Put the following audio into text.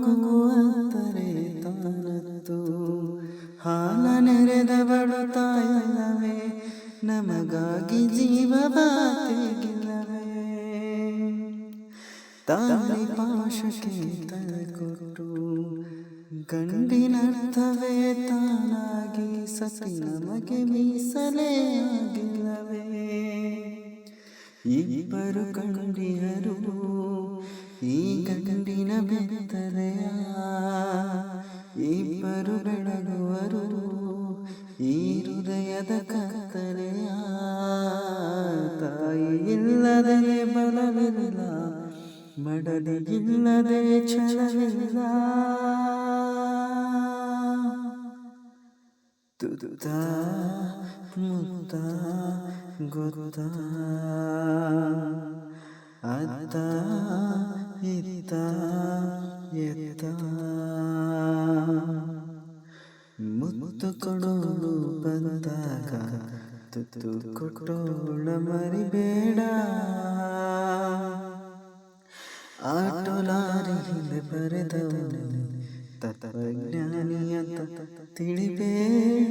ಮಗುವಂತರೆ ತಾನತ್ತು ಹಾಲ ನೆರೆದವಳು ತಾಯಲ್ಲವೇ ನಮಗಾಗಿ ಜೀವವ ತೆಗಿಲ್ಲವೇ ತಾಯಿ ಪಾಶಕ್ಕೆ ತಲೆ ಕೊಟ್ಟು ಗಂಡಿನರ್ಥವೇ ತಾನಾಗಿ ಸತಿ ನಮಗೆ ಮೀಸಲೇ ಆಗಿಲ್ಲವೇ ಇಬ್ಬರು ಕಂಡಿಯರು ಈ ಗಂಡಿನ ಬೆತ್ತಲೆಯ ಇಬ್ಬರು ಬೆಳಗುವರು ಈ ಹೃದಯದ ಕತ್ತಲೆಯ ತಾಯಿ ಇಲ್ಲದೆ ಬಲವಿಲ್ಲ ಮಡದಿ ಇಲ್ಲದೆ ಛಲವಿಲ್ಲ ತುತ್ತ ಮುತ್ತ ಗೊತ್ತ ಅತ್ತ ಇತ್ತ ಎತ್ತ ಮುತ್ತು ಕೊಡೋಳು ಬಂದಾಗ ತುತ್ತು ಕೊಟ್ಟೋಳ ಮರಿಬೇಡ ಆಟೋ ಲಾರಿಯಲ್ಲಿ ಬರೆದವನೇ ತತ್ವಜ್ಞಾನಿ ಅಂತ ತಿಳಿಬೇಡ